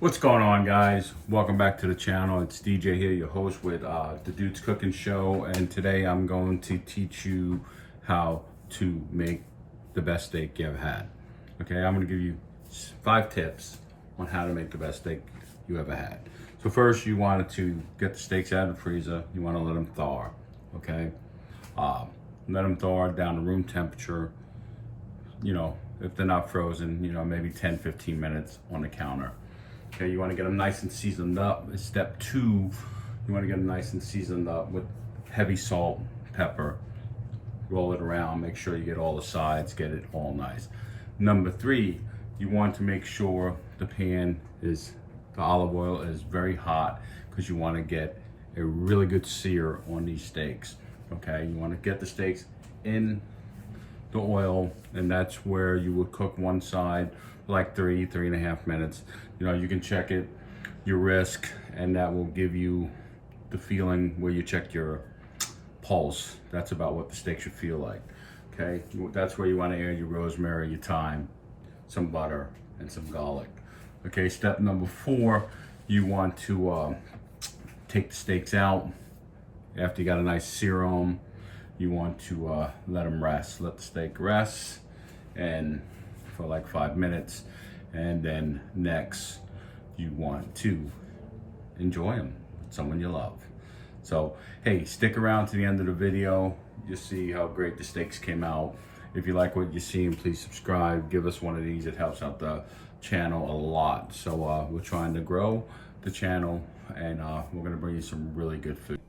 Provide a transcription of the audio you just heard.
What's going on, guys? Welcome back to the channel. It's DJ here, your host with the Dudes Cooking Show, and today I'm going to teach you how to make the best steak you ever had. Okay, I'm going to give you 5 tips on how to make the best steak you ever had. So first, you want to get the steaks out of the freezer. You want to let them thaw. Okay, let them thaw down to room temperature. You know, if they're not frozen, maybe 10-15 minutes on the counter. Okay, you want to get them nice and seasoned up. Step 2, you want to get them nice and seasoned up with heavy salt, pepper. Roll it around, make sure you get all the sides, get it all nice. Number 3, you want to make sure the olive oil is very hot, because you want to get a really good sear on these steaks. Okay, you want to get the steaks in the oil, and that's where you would cook one side for like 3.5 minutes. You can check it, your risk, and that will give you the feeling where you check your pulse. That's about what the steak should feel like. Okay, that's where you want to add your rosemary, your thyme, some butter, and some garlic. Okay, step number 4, you want to take the steaks out. After you got a nice sear on them, you want to let them rest. Let the steak rest and for like 5 minutes, and then next you want to enjoy them with someone you love. So hey, stick around to the end of the video. You'll see how great the steaks came out. If you like what you're seeing, please subscribe. Give us one of these. It helps out the channel a lot. So we're trying to grow the channel, and we're going to bring you some really good food.